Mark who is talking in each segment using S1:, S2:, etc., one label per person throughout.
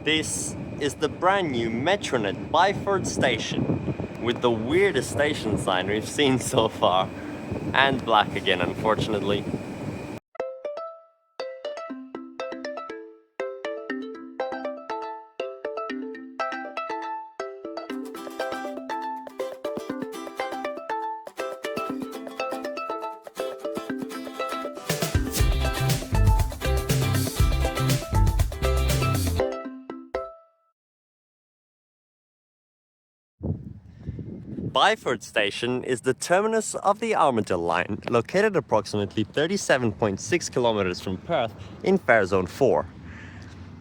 S1: This is the brand new Metronet Byford Station with the weirdest station sign we've seen so far, and black again, unfortunately. Byford Station is the terminus of the Armadale Line, located approximately 37.6 kilometers from Perth in Fare Zone 4.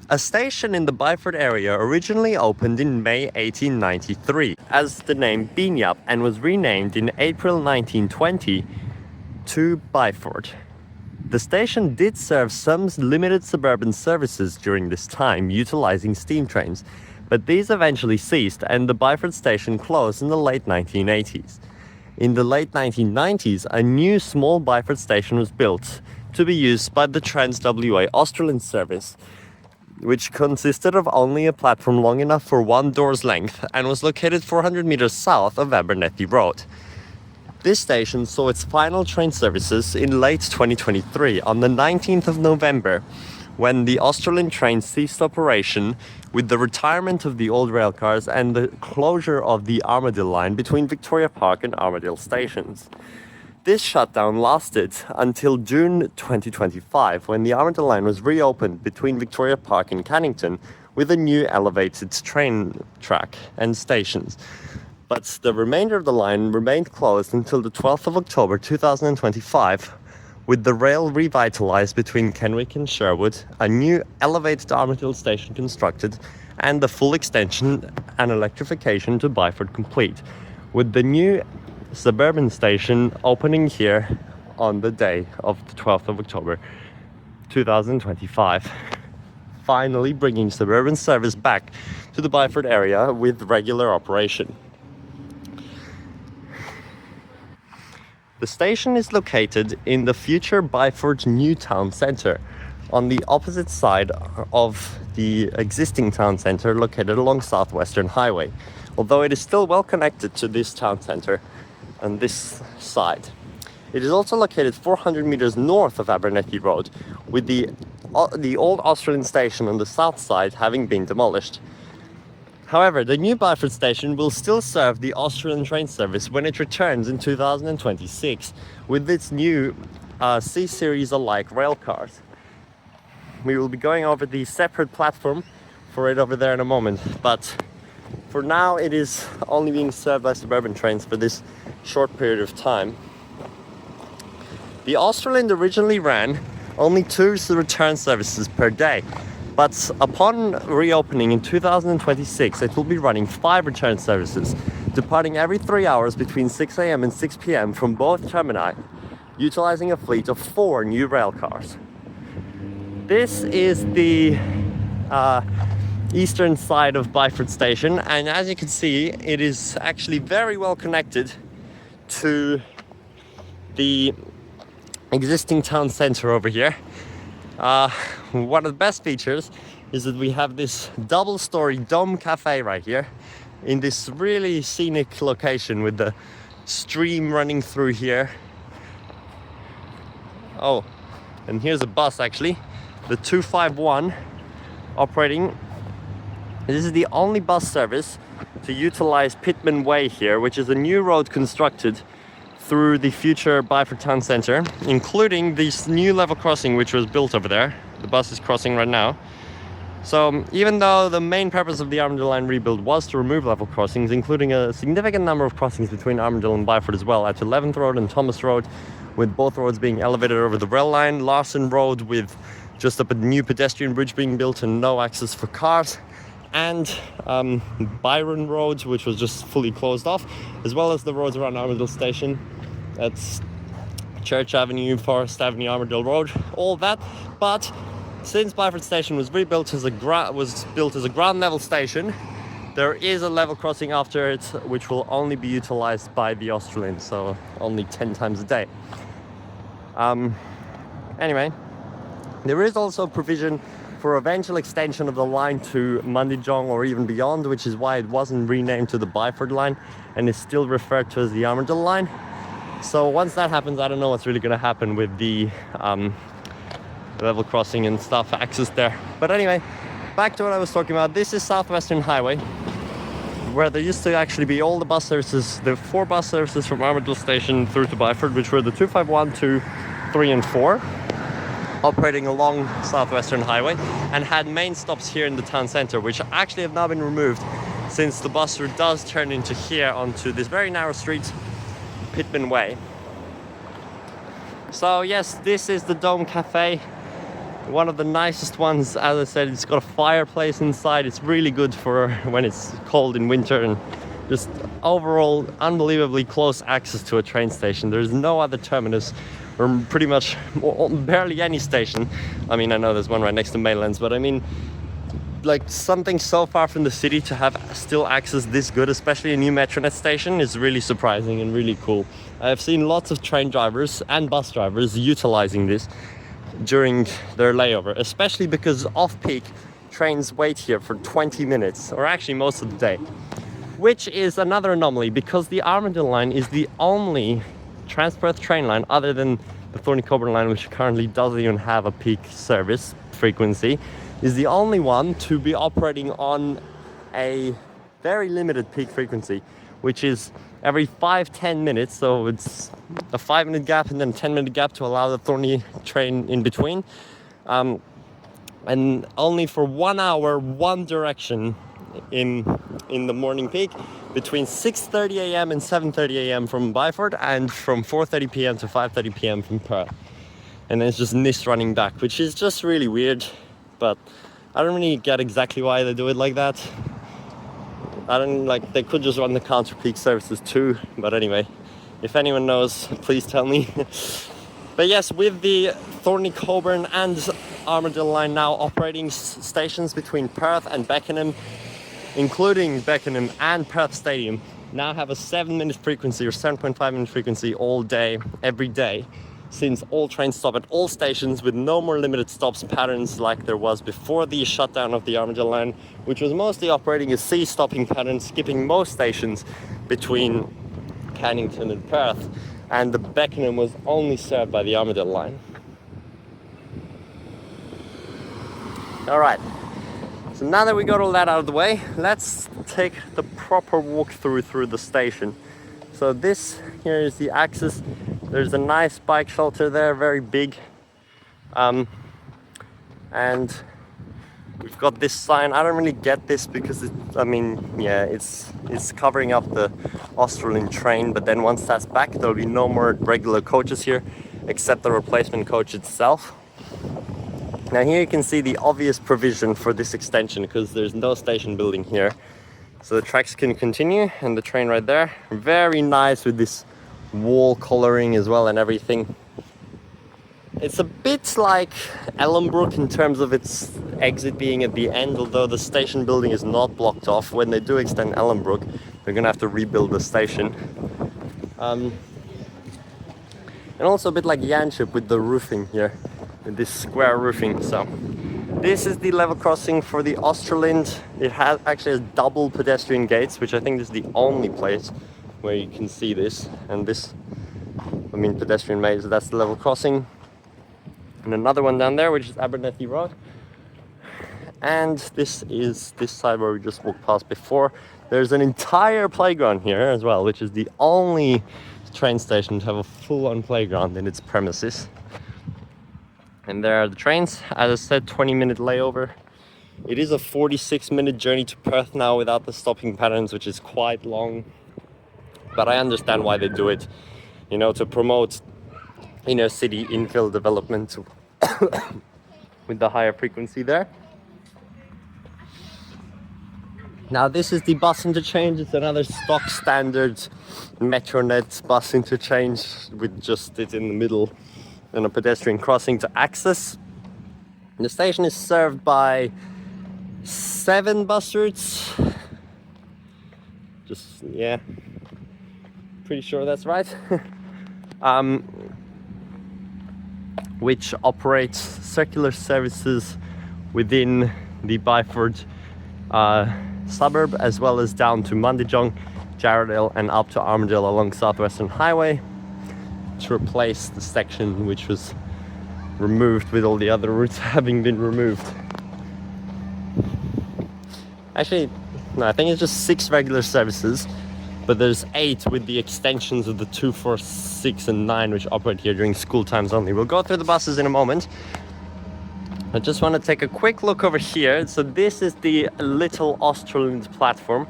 S1: A station in the Byford area originally opened in May 1893 as the name Binyap and was renamed in April 1920 to Byford. The station did serve some limited suburban services during this time, utilizing steam trains, but these eventually ceased and the Byford station closed in the late 1980s. In the late 1990s, a new small Byford station was built to be used by the Trans-WA Australian service, which consisted of only a platform long enough for one door's length and was located 400 meters south of Abernethy Road. This station saw its final train services in late 2023 on the 19th of November, when the Australian train ceased operation with the retirement of the old railcars and the closure of the Armadale Line between Victoria Park and Armadale stations. This shutdown lasted until June 2025, when the Armadale Line was reopened between Victoria Park and Cannington with a new elevated train track and stations. But the remainder of the line remained closed until the 12th of October 2025, with the rail revitalized between Kenwick and Sherwood, a new elevated Armadale station constructed, and the full extension and electrification to Byford complete, with the new suburban station opening here on the day of the 12th of October 2025, finally bringing suburban service back to the Byford area with regular operation. The station is located in the future Byford new town centre, on the opposite side of the existing town centre located along South Western Highway, although it is still well connected to this town centre on this side. It is also located 400 meters north of Abernethy Road, with the old Australian station on the south side having been demolished. However, the new Byford station will still serve the Australian train service when it returns in 2026 with its new C-Series alike rail cars. We will be going over the separate platform for it over there in a moment, but for now it is only being served by suburban trains for this short period of time. The Australian originally ran only 2 return services per day, but upon reopening in 2026, it will be running 5 return services, departing every 3 hours between 6 a.m. and 6 p.m. from both termini, utilizing a fleet of 4 new rail cars. This is the eastern side of Byford Station, and as you can see, it is actually very well connected to the existing town centre over here. One of the best features is that we have this double-story dome cafe right here in this really scenic location with the stream running through here. Oh, and here's a bus actually, the 251 operating. This is the only bus service to utilize Pitman Way here, which is a new road constructed through the future Byford Town Centre, including this new level crossing which was built over there. The bus is crossing right now. So even though the main purpose of the Armadale Line rebuild was to remove level crossings, including a significant number of crossings between Armadale and Byford as well, at 11th Road and Thomas Road, with both roads being elevated over the rail line, Larson Road with just a new pedestrian bridge being built and no access for cars, and Byron Road, which was just fully closed off, as well as the roads around Armadale Station. That's Church Avenue, Forest Avenue, Armadale Road, all that. But since Byford Station was rebuilt as built as a ground level station, there is a level crossing after it, which will only be utilized by the Australians, so only 10 times a day. Anyway, there is also provision for eventual extension of the line to Mundijong or even beyond, which is why it wasn't renamed to the Byford Line and is still referred to as the Armadale Line. So once that happens, I don't know what's really going to happen with the level crossing and stuff, access there. But anyway, back to what I was talking about. This is Southwestern Highway, where there used to actually be all the bus services, the 4 bus services from Armadale Station through to Byford, which were the 251, 2, 3 and 4, operating along Southwestern Highway, and had main stops here in the town centre, which actually have now been removed since the bus route does turn into here onto this very narrow street, Pitman Way. So yes, this is the Dome Cafe, one of the nicest ones. As I said, it's got a fireplace inside. It's really good for when it's cold in winter, and just overall unbelievably close access to a train station. There's no other terminus, or pretty much barely any station. I mean, I know there's one right next to Mainlands, but I mean, like, something so far from the city to have still access this good, especially a new Metronet station, is really surprising and really cool. I've seen lots of train drivers and bus drivers utilizing this during their layover, especially because off-peak trains wait here for 20 minutes, or actually most of the day, which is another anomaly because the Armadale Line is the only Trans-Perth train line other than the Thorney Coburn line, which currently doesn't even have a peak service frequency, is the only one to be operating on a very limited peak frequency, which is every 5-10 minutes. So it's a 5-minute gap and then a 10-minute gap to allow the Thorney train in between, and only for 1 hour, one direction in the morning peak, between 6:30 a.m. and 7:30 a.m. from Byford, and from 4:30 p.m. to 5:30 p.m. from Perth. And then it's just NIST running back, which is just really weird, but I don't really get exactly why they do it like that. I don't, like, they could just run the counter peak services too, but anyway, if anyone knows, please tell me. But yes, with the Thorney Coburn and Armadale Line now operating stations between Perth and Beckenham, including Beckenham and Perth Stadium, now have a 7-minute frequency or 7.5-minute frequency all day, every day, since all trains stop at all stations with no more limited stops patterns like there was before the shutdown of the Armadale Line, which was mostly operating a C stopping pattern, skipping most stations between Cannington and Perth, and the Beckenham was only served by the Armadale Line. Alright, so now that we got all that out of the way, let's take the proper walkthrough through the station. So this here is the access. There's a nice bike shelter there, very big, and we've got this sign. I don't really get this because it's covering up the Australian train, but then once that's back, there'll be no more regular coaches here except the replacement coach itself. Now here you can see the obvious provision for this extension because there's no station building here, so the tracks can continue, and the train right there, very nice with this wall coloring as well and everything. It's a bit like Ellenbrook in terms of its exit being at the end, although the station building is not blocked off. When they do extend Ellenbrook, they're gonna have to rebuild the station. And also a bit like Yanchep with the roofing here, with this square roofing. So this is the level crossing for the Australind. It has actually double pedestrian gates, which I think is the only place where you can see this. And this, I mean, pedestrian maze, that's the level crossing. And another one down there, which is Abernethy Road. And this is this side where we just walked past before. There's an entire playground here as well, which is the only train station to have a full-on playground in its premises. And there are the trains. As I said, 20-minute layover. It is a 46-minute journey to Perth now without the stopping patterns, which is quite long. But I understand why they do it, you know, to promote inner city infill development with the higher frequency there. Now this is the bus interchange. It's another stock standard Metronet bus interchange with just it in the middle and a pedestrian crossing to access. The station is served by 7 bus routes. Just, yeah, pretty sure that's right. Which operates circular services within the Byford suburb, as well as down to Mundijong, Jarrahdale and up to Armadale along Southwestern Highway, to replace the section which was removed with all the other routes having been removed. Actually, no, I think it's just 6 regular services, but there's 8 with the extensions of the 2, 4, 6 and 9 which operate here during school times only. We'll go through the buses in a moment. I just want to take a quick look over here. So this is the little Australind platform,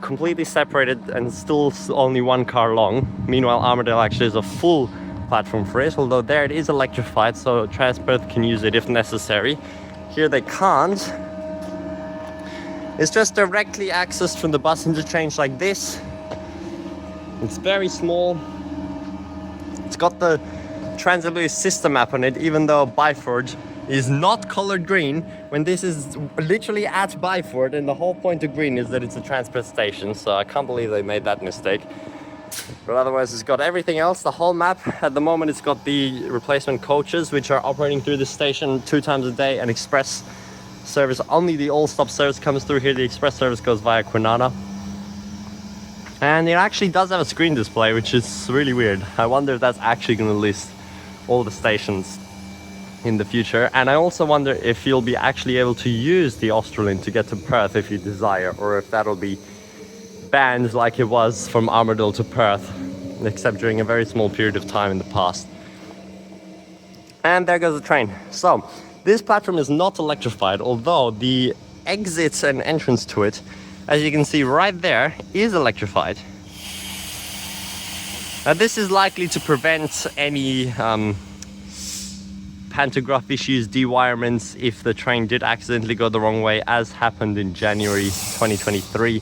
S1: completely separated and still only 1 car long. Meanwhile, Armadale actually is a full platform for it, although there it is electrified, so Trainspotting can use it if necessary. Here they can't. It's just directly accessed from the bus interchange like this. It's very small. It's got the Trans-Louis system map on it, even though Byford is not colored green, when this is literally at Byford, and the whole point of green is that it's a transport station, so I can't believe they made that mistake. But otherwise it's got everything else, the whole map. At the moment it's got the replacement coaches which are operating through the station 2 times a day, and express service. Only the all-stop service comes through here. The express service goes via Kwinana. And it actually does have a screen display, which is really weird. I wonder if that's actually going to list all the stations in the future. And I also wonder if you'll be actually able to use the Australind to get to Perth if you desire, or if that'll be banned like it was from Armadale to Perth, except during a very small period of time in the past. And there goes the train. So this platform is not electrified, although the exits and entrance to it, as you can see right there, is electrified. Now this is likely to prevent any pantograph issues, dewirements, if the train did accidentally go the wrong way, as happened in January 2023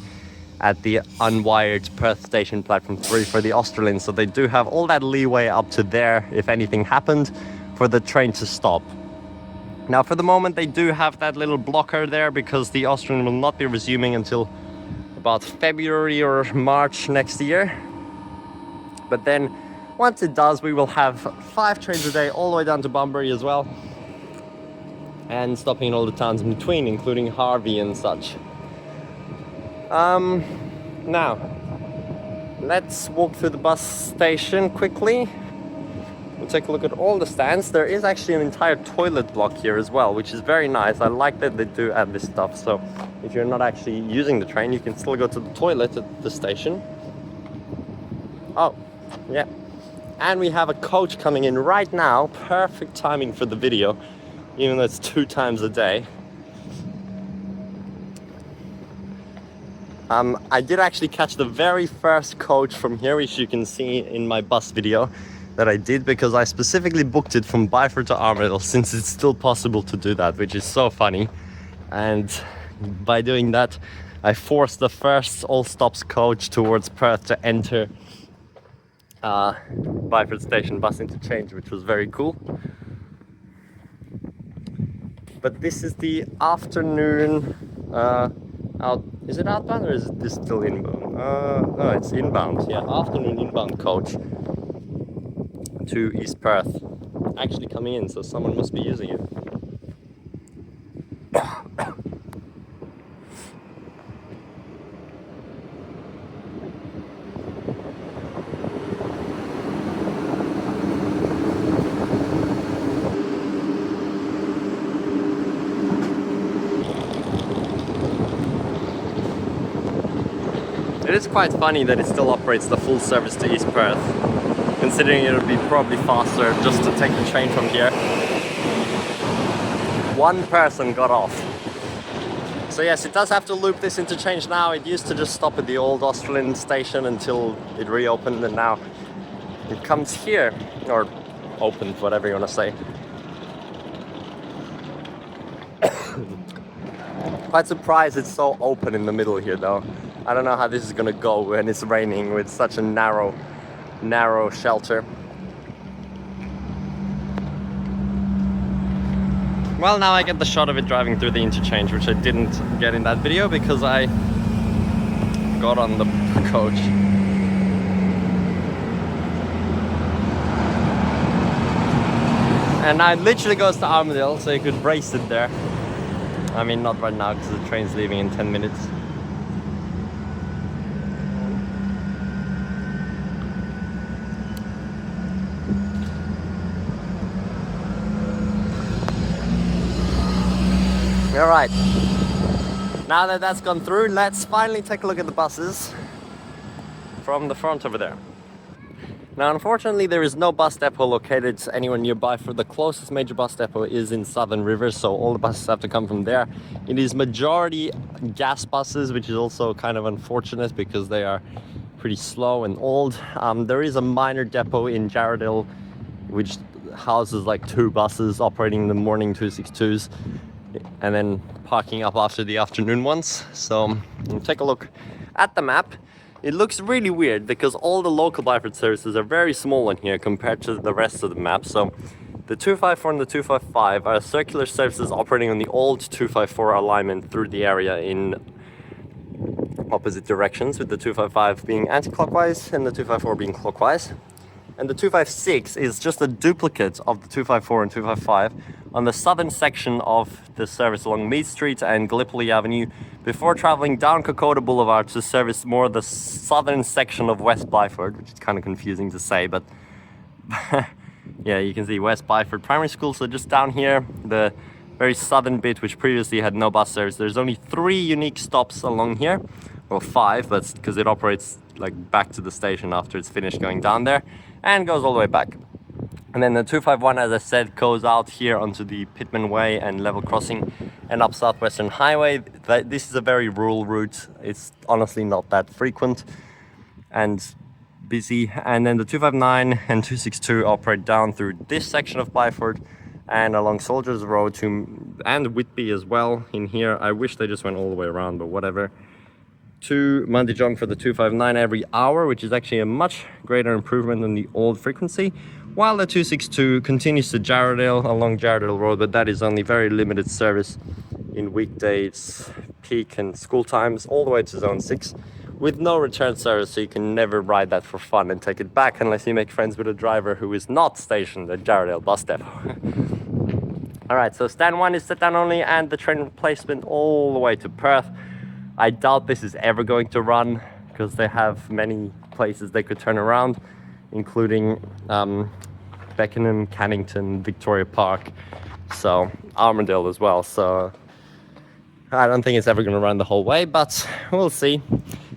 S1: at the unwired Perth Station Platform 3 for the Australind. So they do have all that leeway up to there, if anything happened, for the train to stop. Now for the moment they do have that little blocker there, because the Australind will not be resuming until about February or March next year. But then once it does, we will have 5 trains a day all the way down to Bunbury as well, and stopping in all the towns in between, including Harvey and such. Now let's walk through the bus station quickly. We'll take a look at all the stands. There is actually an entire toilet block here as well, which is very nice. I like that they do add this stuff, so if you're not actually using the train, you can still go to the toilet at the station. Oh, yeah. And we have a coach coming in right now. Perfect timing for the video, even though it's 2 times a day. I did actually catch the very first coach from here, which you can see in my bus video that I did, because I specifically booked it from Byford to Armadale, since it's still possible to do that, which is so funny. And by doing that, I forced the first all stops coach towards Perth to enter Byford Station bus interchange, which was very cool. But this is the afternoon is it outbound or is this still inbound? No, it's inbound. Yeah, afternoon inbound coach to East Perth. Actually coming in, so someone must be using it. It is quite funny that it still operates the full service to East Perth, considering it would be probably faster just to take the train from here. 1 person got off. So yes, it does have to loop this interchange now. It used to just stop at the old Australind station until it reopened, and now it comes here, or opened, whatever you want to say. Quite surprised it's so open in the middle here though. I don't know how this is gonna go when it's raining with such a narrow shelter. Well, now I get the shot of it driving through the interchange, which I didn't get in that video because I got on the coach. And now it literally goes to Armadale, so you could brace it there. I mean, not right now because the train's leaving in 10 minutes. Alright, now that that's gone through, let's finally take a look at the buses from the front over there. Now, unfortunately, there is no bus depot located anywhere nearby. For the closest major bus depot is in Southern Rivers, so all the buses have to come from there. It is majority gas buses, which is also kind of unfortunate because they are pretty slow and old. There is a minor depot in Armadale, which houses like 2 buses operating in the morning 262s, and then parking up after the afternoon ones. So take a look at the map. It looks really weird because all the local Byford services are very small in here compared to the rest of the map. So the 254 and the 255 are circular services operating on the old 254 alignment through the area in opposite directions, with the 255 being anti-clockwise and the 254 being clockwise. And the 256 is just a duplicate of the 254 and 255 on the southern section of the service along Mead Street and Gallipoli Avenue before traveling down Kokoda Boulevard to service more the southern section of West Byford, which is kind of confusing to say, but yeah, you can see West Byford Primary School. So just down here, the very southern bit, which previously had no bus service, there's only 3 unique stops along here, or 5, but because it operates like back to the station after it's finished going down there and goes all the way back. And then the 251, as I said, goes out here onto the Pittman Way and level crossing and up Southwestern Highway. This is a very rural route. It's honestly not that frequent and busy. And then the 259 and 262 operate down through this section of Byford and along Soldiers Road and Whitby as well in here. I wish they just went all the way around, but whatever. To Mundijong for the 259 every hour, which is actually a much greater improvement than the old frequency, while the 262 continues to Jarradale along Jarradale Road, but that is only very limited service in weekdays, peak and school times, all the way to Zone 6, with no return service, so you can never ride that for fun and take it back unless you make friends with a driver who is not stationed at Jarradale bus depot. Alright, so stand 1 is sit down only, and the train replacement all the way to Perth. I doubt this is ever going to run because they have many places they could turn around, including Beckenham, Cannington, Victoria Park, so Armadale as well. So I don't think it's ever going to run the whole way, but we'll see.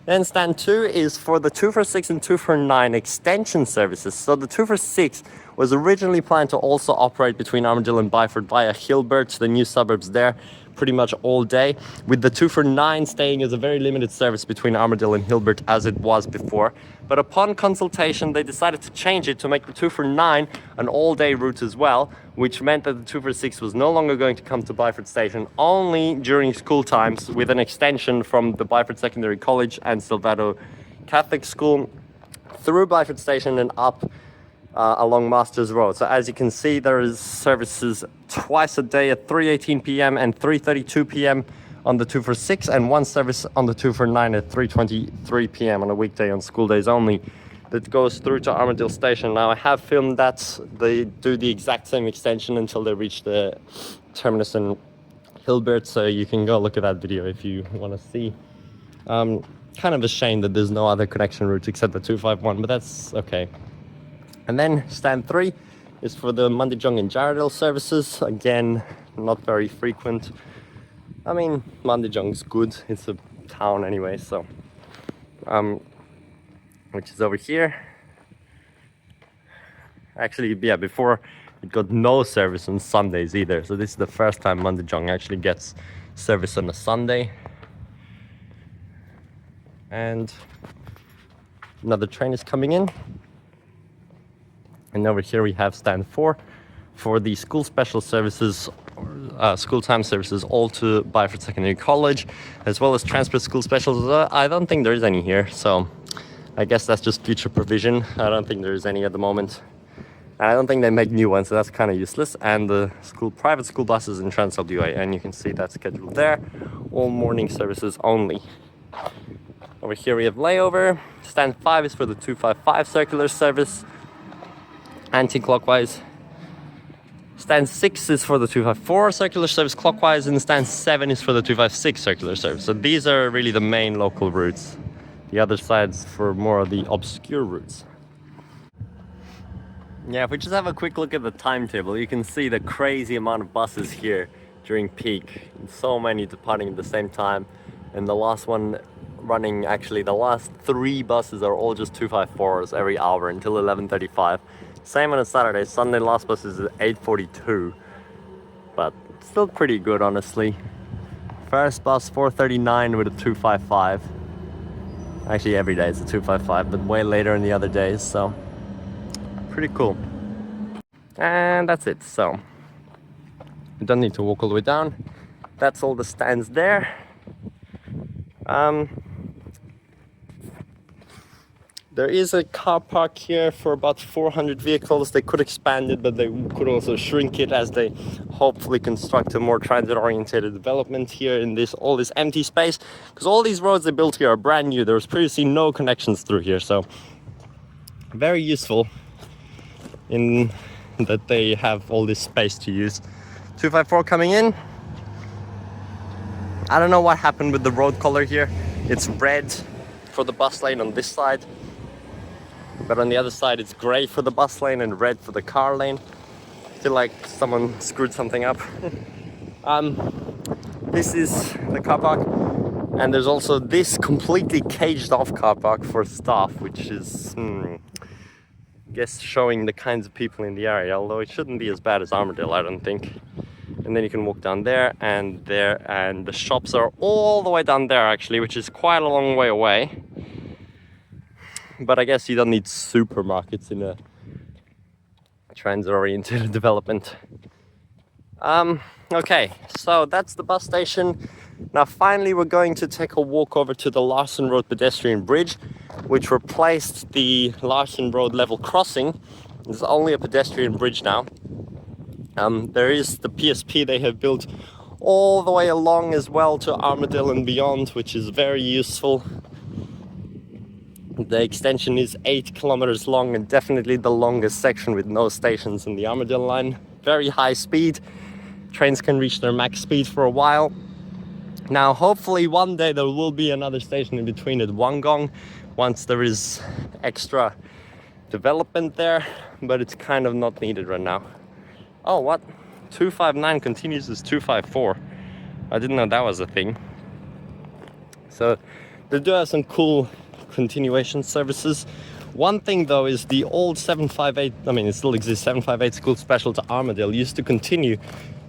S1: Then stand 2 is for the 246 and 249 extension services. So the 246 was originally planned to also operate between Armadale and Byford via Hilbert, the new suburbs there, pretty much all day, with the 249 staying as a very limited service between Armadale and Hilbert as it was before. But upon consultation, they decided to change it to make the 249 an all-day route as well, which meant that the 246 was no longer going to come to Byford Station only during school times, with an extension from the Byford Secondary College and Silvato Catholic School through Byford Station and up along Masters Road. So as you can see, there is services twice a day at 3:18 p.m. and 3:32 p.m. on the 246, and one service on the 249 at 3:23 p.m. on a weekday on school days only, that goes through to Armadale Station. Now I have filmed that they do the exact same extension until they reach the terminus in Hilbert, so you can go look at that video if you want to see. Kind of a shame that there's no other connection route except the 251, but that's okay. And then stand 3 is for the Mundijong and Jarradale services. Again, not very frequent. I mean, Mundijong's good. It's a town anyway, so which is over here. Actually, yeah, before it got no service on Sundays either. So this is the first time Mundijong actually gets service on a Sunday. And another train is coming in. And over here we have stand 4 for the school special services, school time services, all to Byford Secondary College, as well as transport school specials. I don't think there is any here, so I guess that's just future provision. I don't think there is any at the moment. And I don't think they make new ones, so that's kind of useless. And the private school buses in TransLWA, and you can see that scheduled there. All morning services only. Over here we have layover. Stand 5 is for the 255 circular service, anti-clockwise. Stand 6 is for the 254 circular service clockwise, and stand 7 is for the 256 circular service. So these are really the main local routes. The other side's for more of the obscure routes. Yeah, if we just have a quick look at the timetable, you can see the crazy amount of buses here during peak. So many departing at the same time, and the last one running, actually the last 3 buses are all just 254s every hour until 11:35. Same on a Saturday. Sunday last bus is at 8:42, but still pretty good, honestly. First bus 4:39 with a 255. Actually every day it's a 255, but way later in the other days, so pretty cool. And that's it. So you don't need to walk all the way down. That's all the stands there. There is a car park here for about 400 vehicles. They could expand it, but they could also shrink it as they hopefully construct a more transit-oriented development here in all this empty space. Because all these roads they built here are brand new. There was previously no connections through here, so very useful in that they have all this space to use. 254 coming in. I don't know what happened with the road color here. It's red for the bus lane on this side, but on the other side it's gray for the bus lane and red for the car lane. I feel like someone screwed something up. This is the car park, and there's also this completely caged off car park for staff, which is I guess showing the kinds of people in the area, although it shouldn't be as bad as Armadale, I don't think. And then you can walk down there, and the shops are all the way down there actually, which is quite a long way away. But I guess you don't need supermarkets in a transit-oriented development. Okay, so that's the bus station. Now finally we're going to take a walk over to the Larson Road pedestrian bridge, which replaced the Larson Road level crossing. It's only a pedestrian bridge now. There is the PSP they have built all the way along as well to Armadale and beyond, which is very useful. The extension is 8 kilometers long and definitely the longest section with no stations in the Armadale line. Very high speed. Trains can reach their max speed for a while. Now hopefully one day there will be another station in between at Wollongong once there is extra development there, but it's kind of not needed right now. Oh, what? 259 continues as 254. I didn't know that was a thing. So they do have some cool continuation services. One thing though is the old 758, I mean it still exists, 758 school special to Armadale used to continue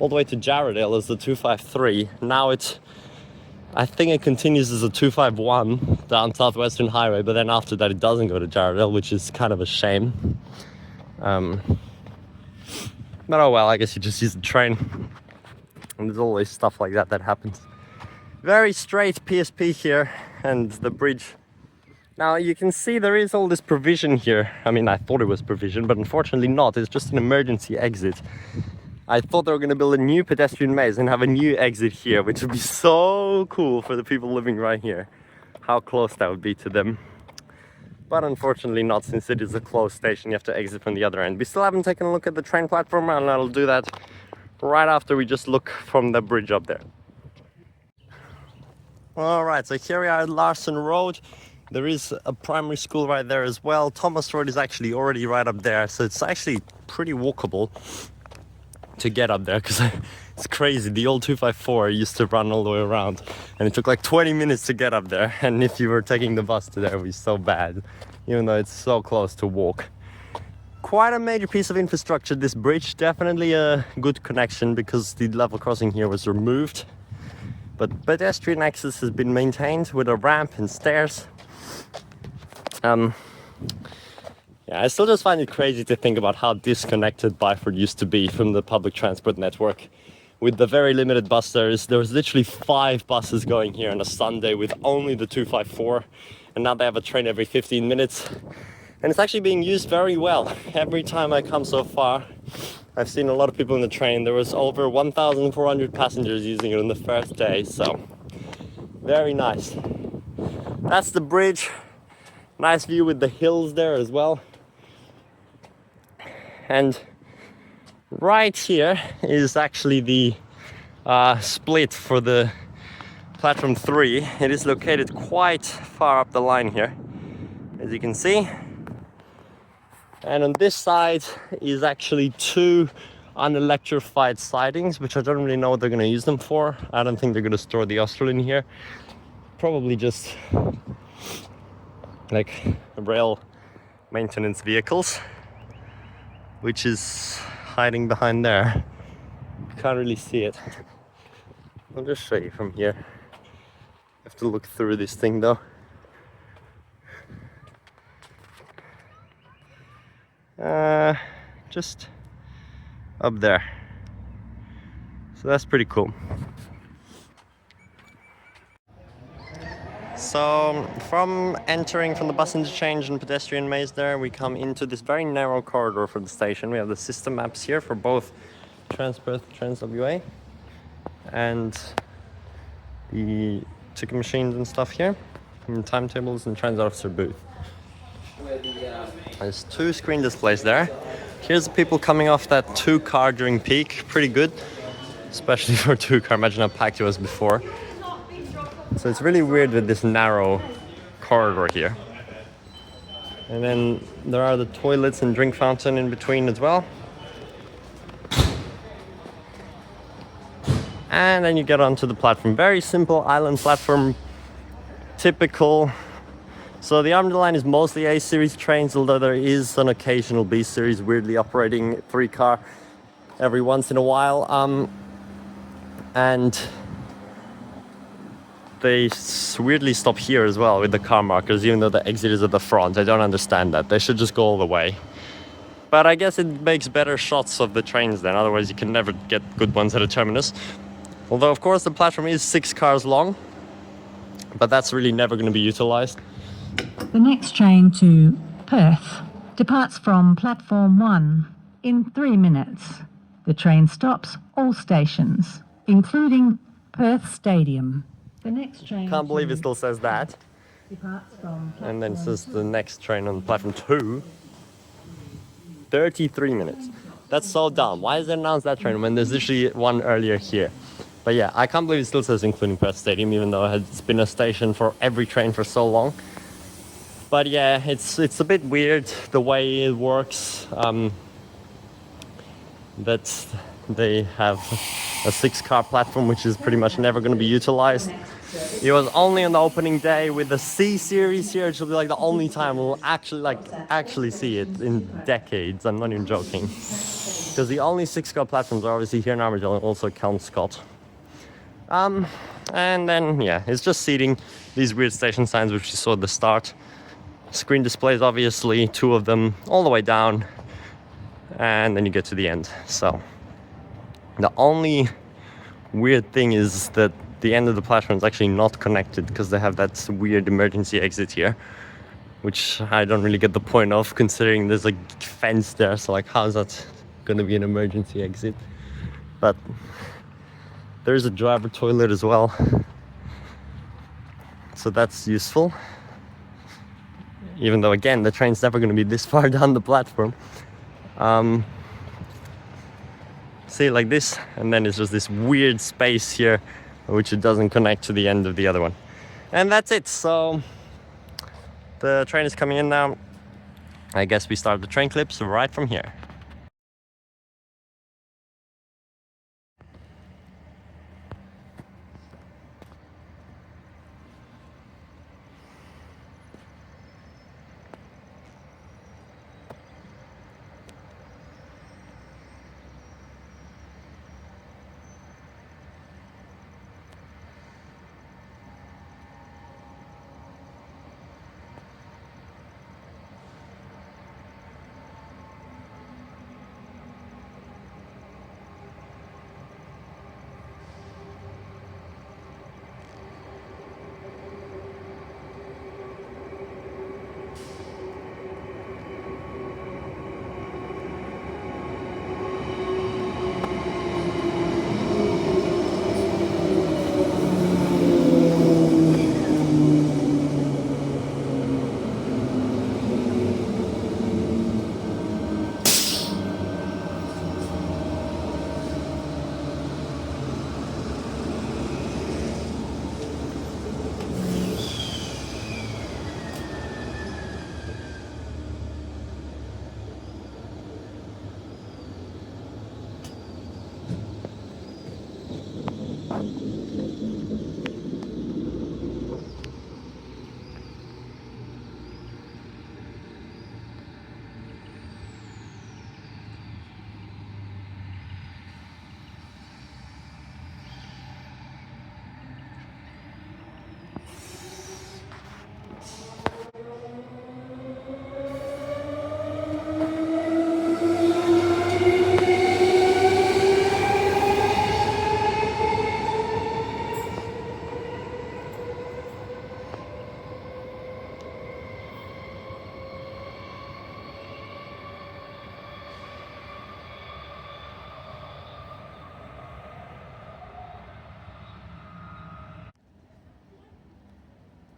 S1: all the way to Jarrahdale as the 253. Now I think it continues as a 251 down Southwestern Highway, but then after that it doesn't go to Jarrahdale, which is kind of a shame. But oh well, I guess you just use the train. And there's always stuff like that happens. Very straight PSP here, and the bridge. Now you can see there is all this provision here. I mean, I thought it was provision, but unfortunately not. It's just an emergency exit. I thought they were going to build a new pedestrian maze and have a new exit here, which would be so cool for the people living right here. How close that would be to them. But unfortunately not, since it is a closed station. You have to exit from the other end. We still haven't taken a look at the train platform, and I'll do that right after we just look from the bridge up there. Alright, so here we are at Larson Road. There is a primary school right there as well. Thomas Road is actually already right up there, so it's actually pretty walkable to get up there, because it's crazy. The old 254 used to run all the way around, and it took like 20 minutes to get up there, and if you were taking the bus to there, it would be so bad, even though it's so close to walk. Quite a major piece of infrastructure, this bridge. Definitely a good connection, because the level crossing here was removed, but pedestrian access has been maintained with a ramp and stairs. Yeah, I still just find it crazy to think about how disconnected Byford used to be from the public transport network. With the very limited bus service, there was literally 5 buses going here on a Sunday with only the 254, and now they have a train every 15 minutes. And it's actually being used very well. Every time I come so far, I've seen a lot of people in the train. There was over 1,400 passengers using it on the first day, so very nice. That's the bridge. Nice view with the hills there as well. And Right here is actually the split for the platform 3. It is located quite far up the line here, as you can see. And on this side is actually 2 unelectrified sidings, which I don't really know what they're going to use them for. I don't think they're going to store the Austral in here. Probably just like rail maintenance vehicles, which is hiding behind there. You can't really see it. I'll just show you from here. I have to look through this thing though. Just up there. So that's pretty cool. So from entering from the bus interchange and pedestrian maze there, we come into this very narrow corridor for the station. We have the system maps here for both Perth, Trans-WA, and the ticket machines and stuff here, and timetables and transit officer booth. There's 2 screen displays there. Here's the people coming off that 2-car during peak. Pretty good, especially for 2-car. Imagine how packed it was before. So it's really weird with this narrow corridor here. And then there are the toilets and drink fountain in between as well. And then you get onto the platform. Very simple island platform, typical. So the Armadale Line is mostly A series trains, although there is an occasional B series weirdly operating 3-car every once in a while. And they weirdly stop here as well with the car markers, even though the exit is at the front. I don't understand that. They should just go all the way. But I guess it makes better shots of the trains then, otherwise you can never get good ones at a terminus. Although of course the platform is 6 cars long, but that's really never going to be utilized.
S2: The next train to Perth departs from platform 1 in 3 minutes. The train stops all stations, including Perth Stadium. The next train
S1: Can't believe it still says that.
S2: departs from
S1: And then it says the next train on platform 2, 33 minutes. That's so dumb. Why is it announced that train when there's literally one earlier here? But yeah, I can't believe it still says including Perth Stadium, even though it's been a station for every train for so long. But yeah, it's a bit weird the way it works. That they have a 6-car platform, which is pretty much never going to be utilized. It was only on the opening day with the C series here. It should be like the only time we'll actually see it in decades. I'm not even joking, because the only 6-car platforms are obviously here in Armadale and also Kelmscott. And then yeah, it's just seating, these weird station signs which you saw at the start. Screen displays, obviously, 2 of them all the way down, and then you get to the end. So the only weird thing is that the end of the platform is actually not connected, because they have that weird emergency exit here, which I don't really get the point of, considering there's a fence there. So like, how's that going to be an emergency exit? But there's a driver toilet as well, so that's useful. Even though again, the train's never going to be this far down the platform. See, like this, and then it's just this weird space here, which it doesn't connect to the end of the other one. And that's it. So the train is coming in now. I guess we start the train clips right from here.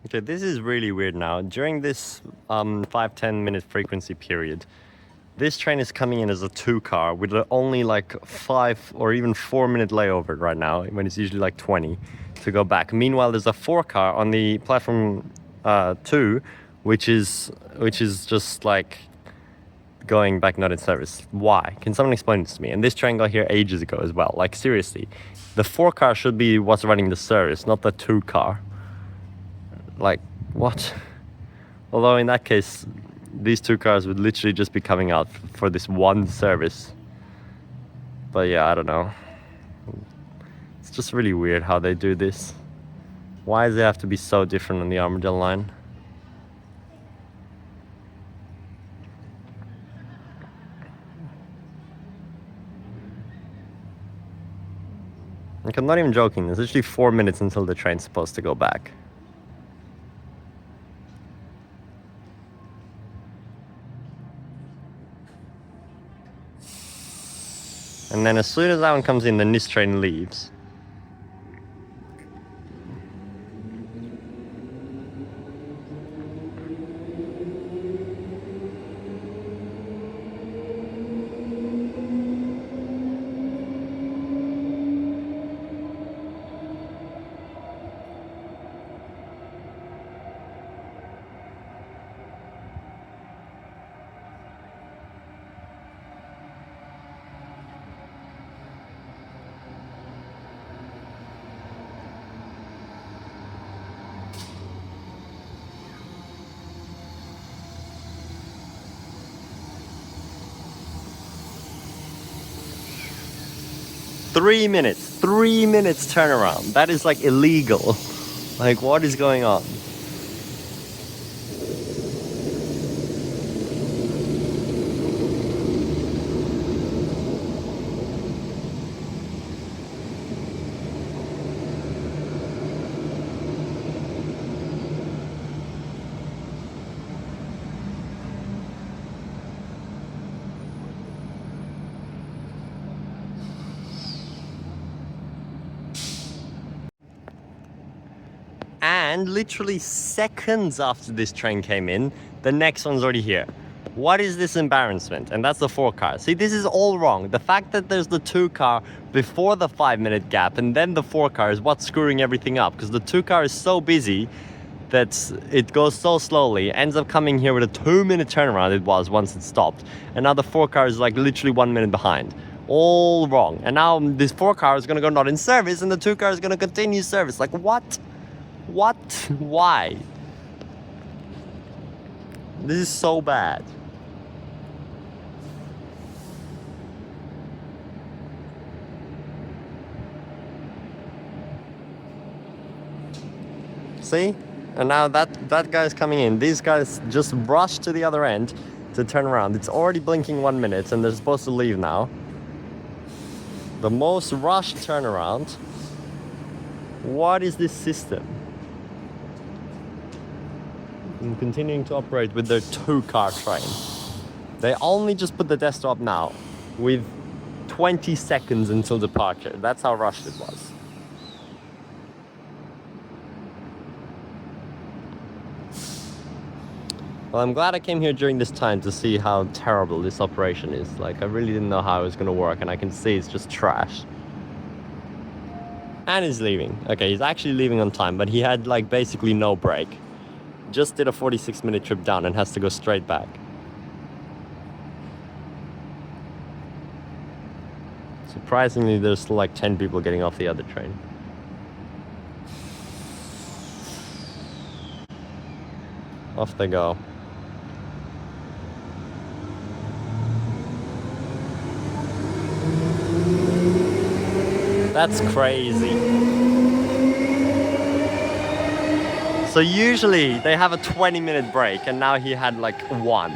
S1: Okay, this is really weird now. During this 5-10 minute frequency period, this train is coming in as a 2 car with only like 5 or even 4 minute layover right now, when it's usually like 20 to go back. Meanwhile, there's a 4 car on the platform 2, which is just like going back not in service. Why? Can someone explain this to me? And this train got here ages ago as well. Like seriously, the 4 car should be what's running the service, not the 2 car. Like, what? Although in that case, these 2 cars would literally just be coming out for this one service. But yeah, I don't know. It's just really weird how they do this. Why does it have to be so different on the Armadale line? Like, I'm not even joking. There's literally 4 minutes until the train's supposed to go back. And then as soon as that one comes in, then this train leaves. Three minutes turnaround. That is like illegal. Like, what is going on? And literally seconds after this train came in, the next one's already here. What is this embarrassment? And that's the 4 car. See, this is all wrong. The fact that there's the 2 car before the 5 minute gap and then the 4 car is what's screwing everything up, because the 2 car is so busy that it goes so slowly, ends up coming here with a 2 minute turnaround it was once it stopped. And now the 4 car is like literally 1 minute behind. All wrong. And now this 4 car is gonna go not in service and the 2 car is gonna continue service. Like, what? What? Why? This is so bad. See? And now that guy's coming in. These guys just rushed to the other end to turn around. It's already blinking 1 minute and they're supposed to leave now. The most rushed turnaround. What is this system? And continuing to operate with their 2 car train. They only just put the desktop now with 20 seconds until departure. That's how rushed it was. Well, I'm glad I came here during this time to see how terrible this operation is. Like, I really didn't know how it was going to work, and I can see it's just trash. And he's leaving. Okay, he's actually leaving on time, but he had like basically no break. Just did a 46-minute trip down and has to go straight back. Surprisingly, there's still like 10 people getting off the other train. Off they go. That's crazy. So usually they have a 20-minute break and now he had like 1.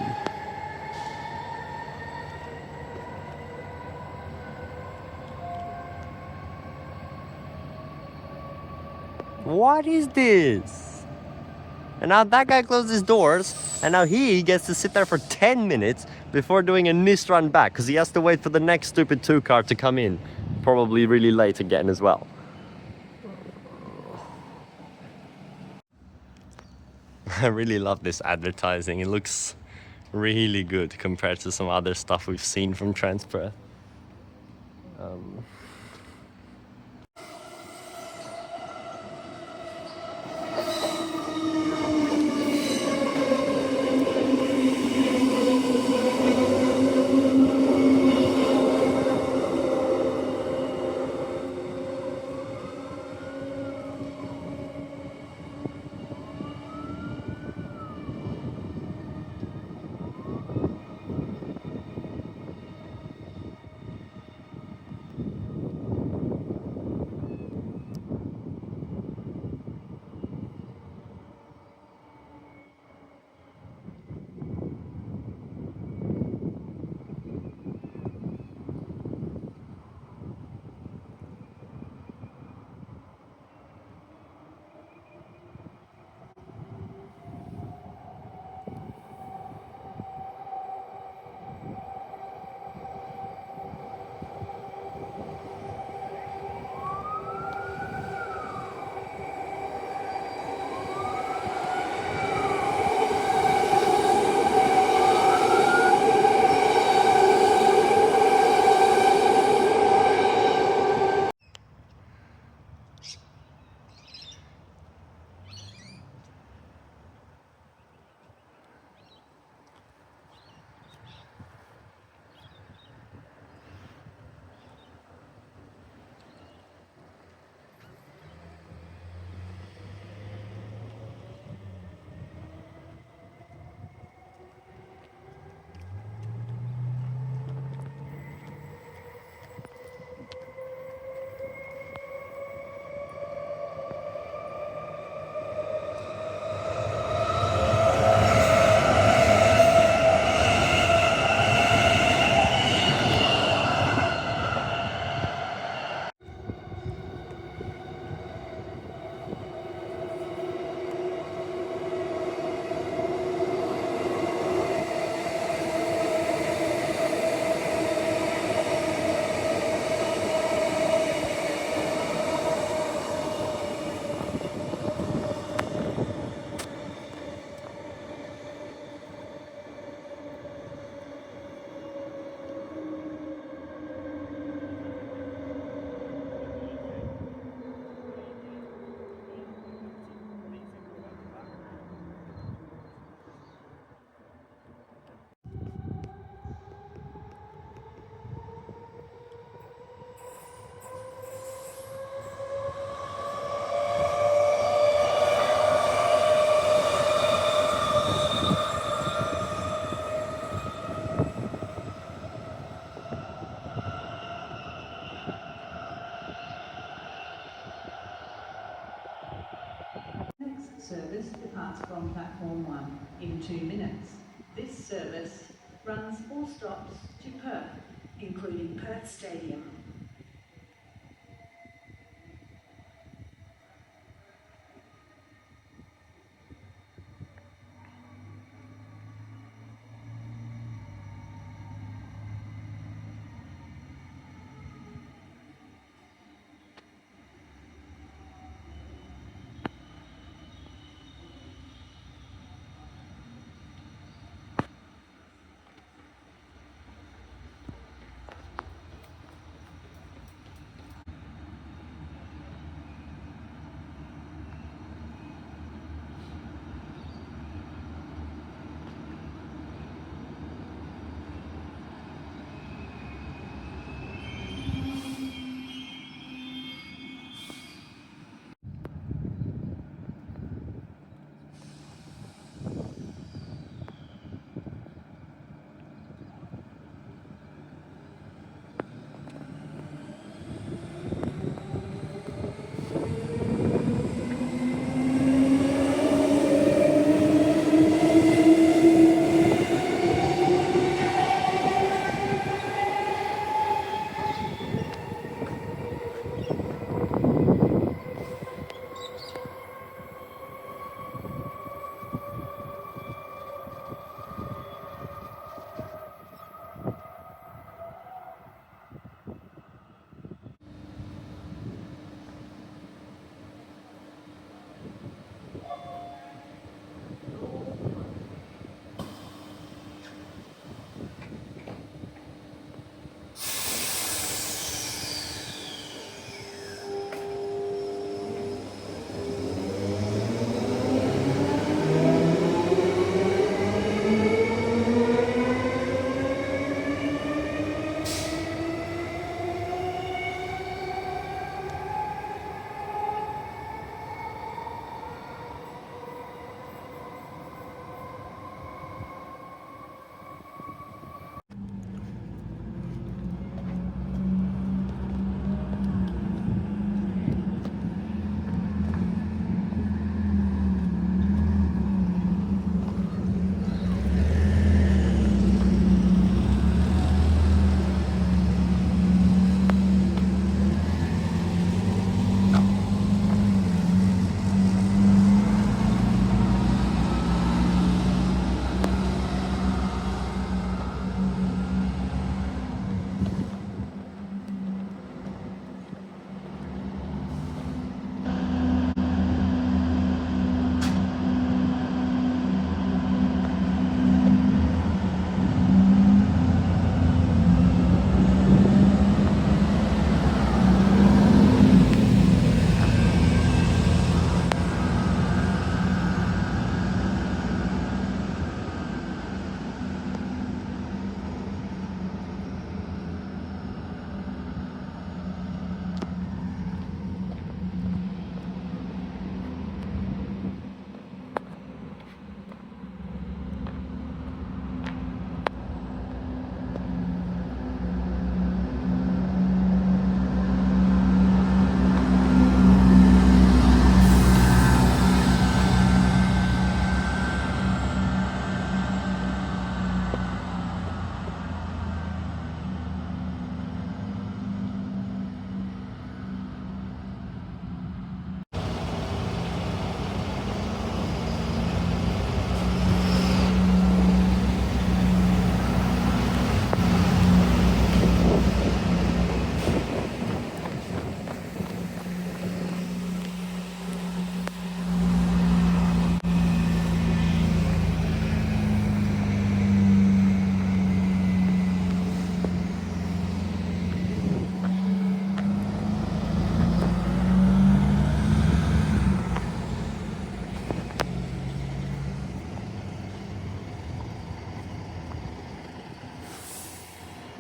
S1: What is this? And now that guy closed his doors and now he gets to sit there for 10 minutes before doing a NIST run back because he has to wait for the next stupid 2 car to come in. Probably really late again as well. I really love this advertising. It looks really good compared to some other stuff we've seen from Transperth.
S2: Next service departs from platform 1 in 2 minutes. This service runs all stops to Perth, including Perth Stadium.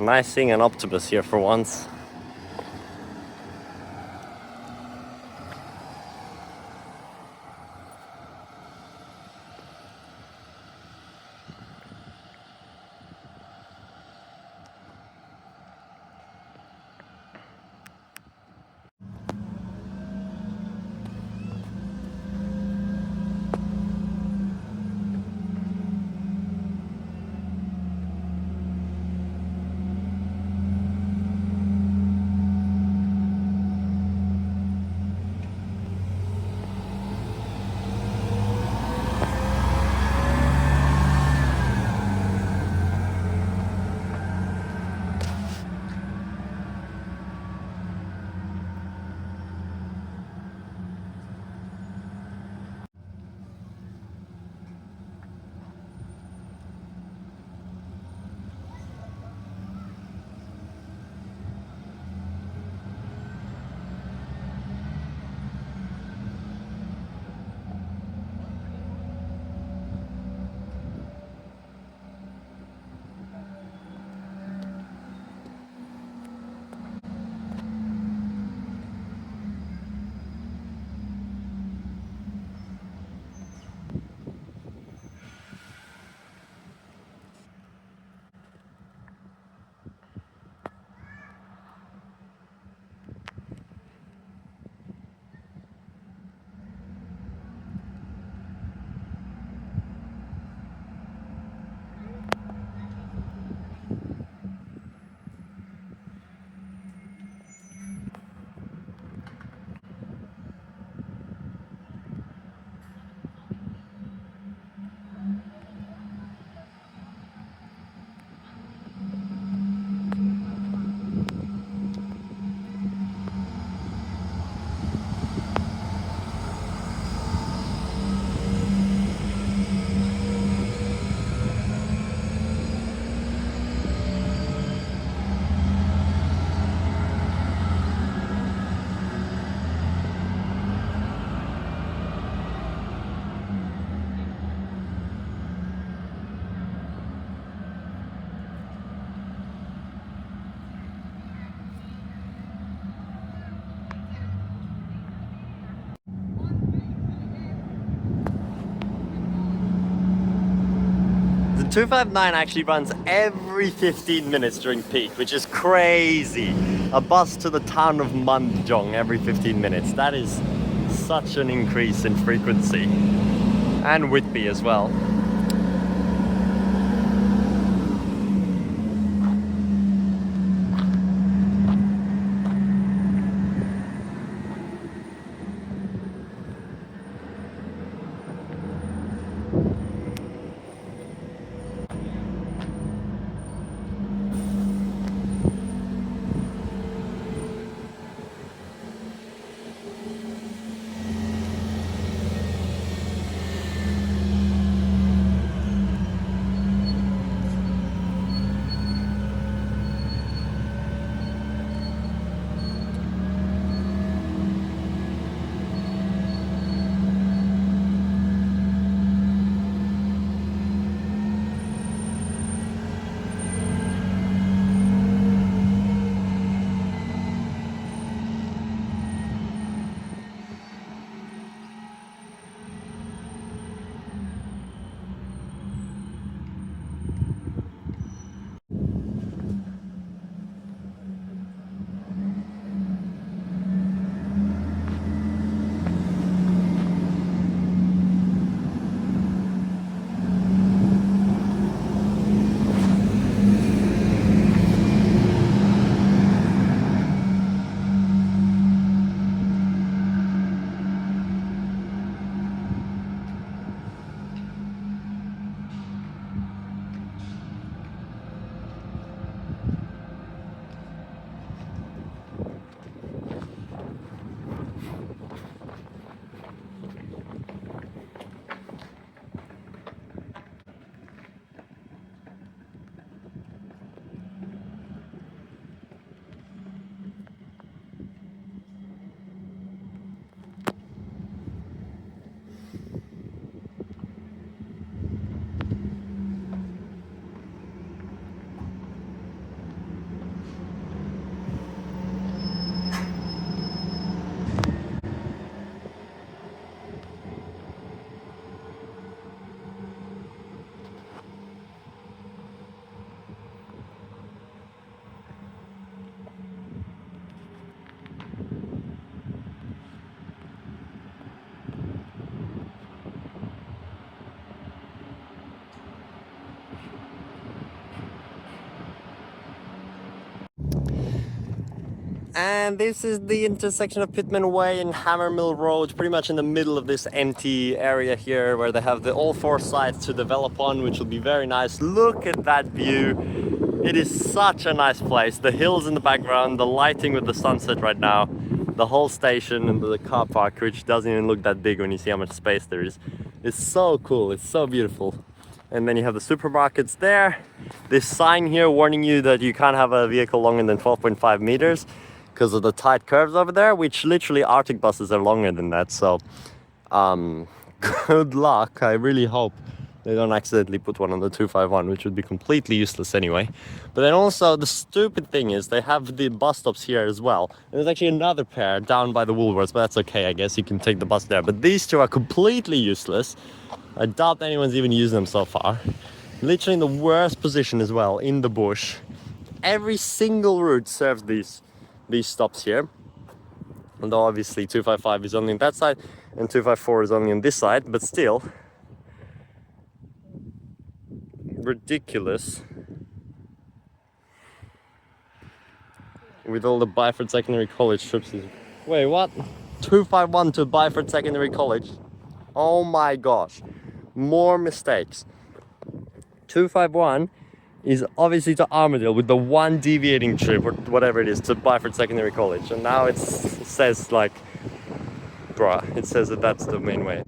S1: Nice seeing an Optimus here for once. The 259 actually runs every 15 minutes during peak, which is crazy. A bus to the town of Mandjong every 15 minutes. That is such an increase in frequency. And Whitby as well. And this is the intersection of Pitman Way and Hammermill Road, pretty much in the middle of this empty area here where they have all four sites to develop on, which will be very nice. Look at that view. It is such a nice place. The hills in the background, the lighting with the sunset right now, the whole station and the car park, which doesn't even look that big when you see how much space there is. It's so cool, it's so beautiful. And then you have the supermarkets there. This sign here warning you that you can't have a vehicle longer than 12.5 meters because of the tight curves over there, which literally Arctic buses are longer than that. So good luck. I really hope they don't accidentally put one on the 251, which would be completely useless anyway. But then also the stupid thing is they have the bus stops here as well. And there's actually another pair down by the Woolworths, but that's okay, I guess you can take the bus there. But these two are completely useless. I doubt anyone's even used them so far. Literally in the worst position as well, in the bush. Every single route serves these stops here. Although obviously 255 is only on that side and 254 is only on this side, but still ridiculous. With all the Byford Secondary College trips. Wait, what? 251 to Byford Secondary College? Oh my gosh. More mistakes. 251 is obviously to Armadale with the one deviating trip or whatever it is to Byford Secondary College, and now it says like, bruh, it says that that's the main way.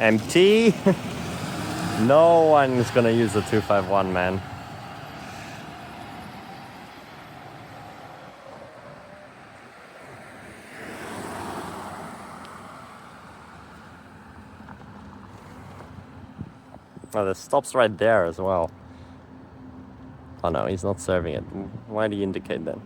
S1: Empty. No one is gonna use the 251, man. Oh, the stop's right there as well. Oh no, he's not serving it. Why do you indicate then?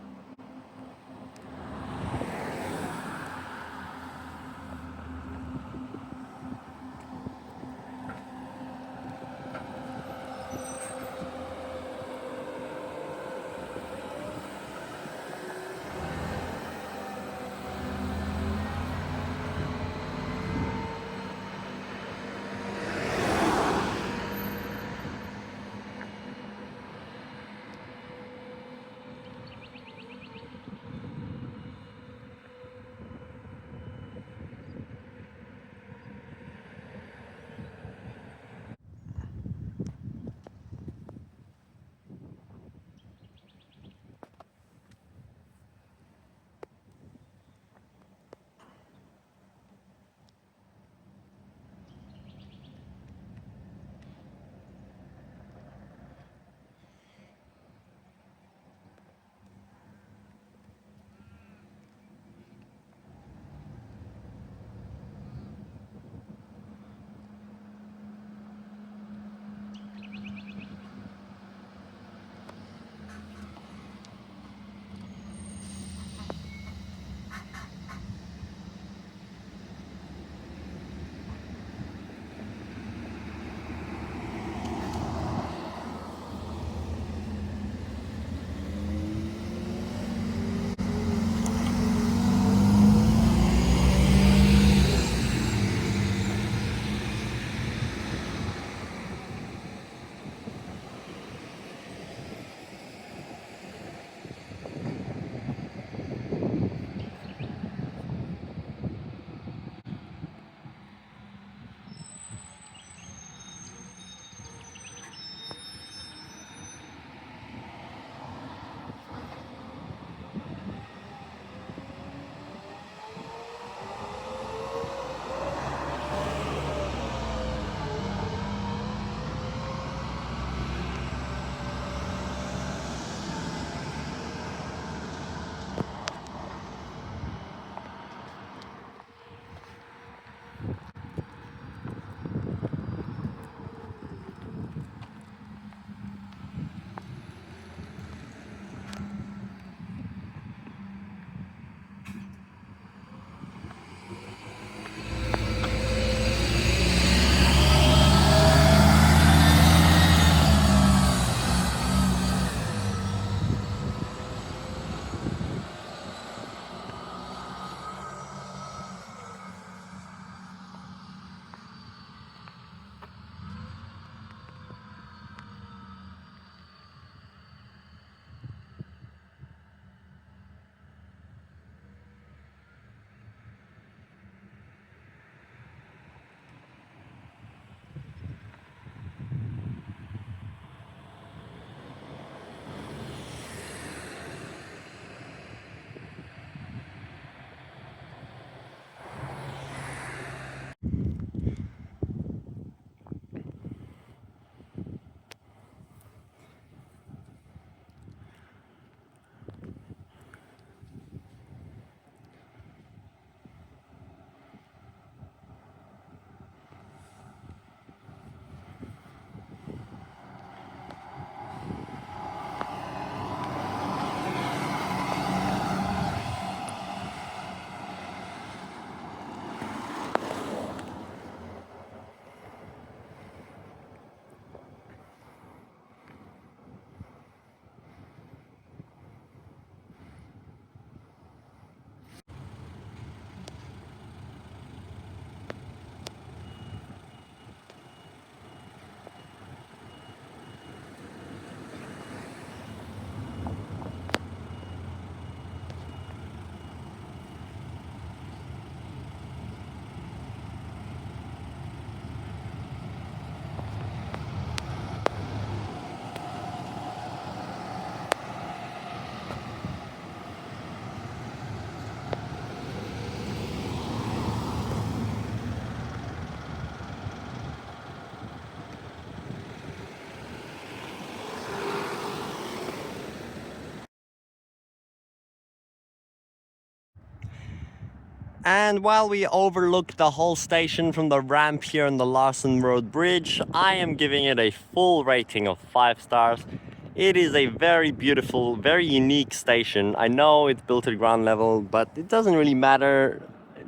S1: And while we overlook the whole station from the ramp here on the Larson Road Bridge, I am giving it a full rating of 5 stars. It is a very beautiful, very unique station. I know it's built at ground level, but it doesn't really matter.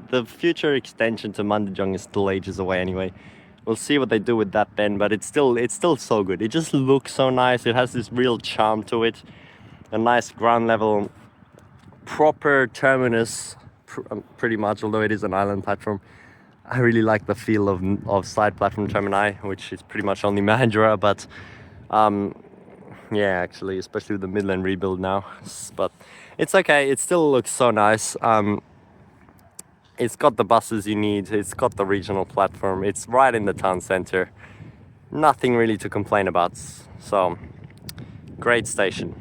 S1: The future extension to Mandajong is still ages away anyway. We'll see what they do with that then, but it's still so good. It just looks so nice. It has this real charm to it. A nice ground level, proper terminus, pretty much, although it is an island platform. I really like the feel of side platform termini, which is pretty much only Mahindra, but yeah, actually, especially with the Midland rebuild now. But it's okay, it still looks so nice. It's got the buses you need, it's got the regional platform, it's right in the town center. Nothing really to complain about, so great station.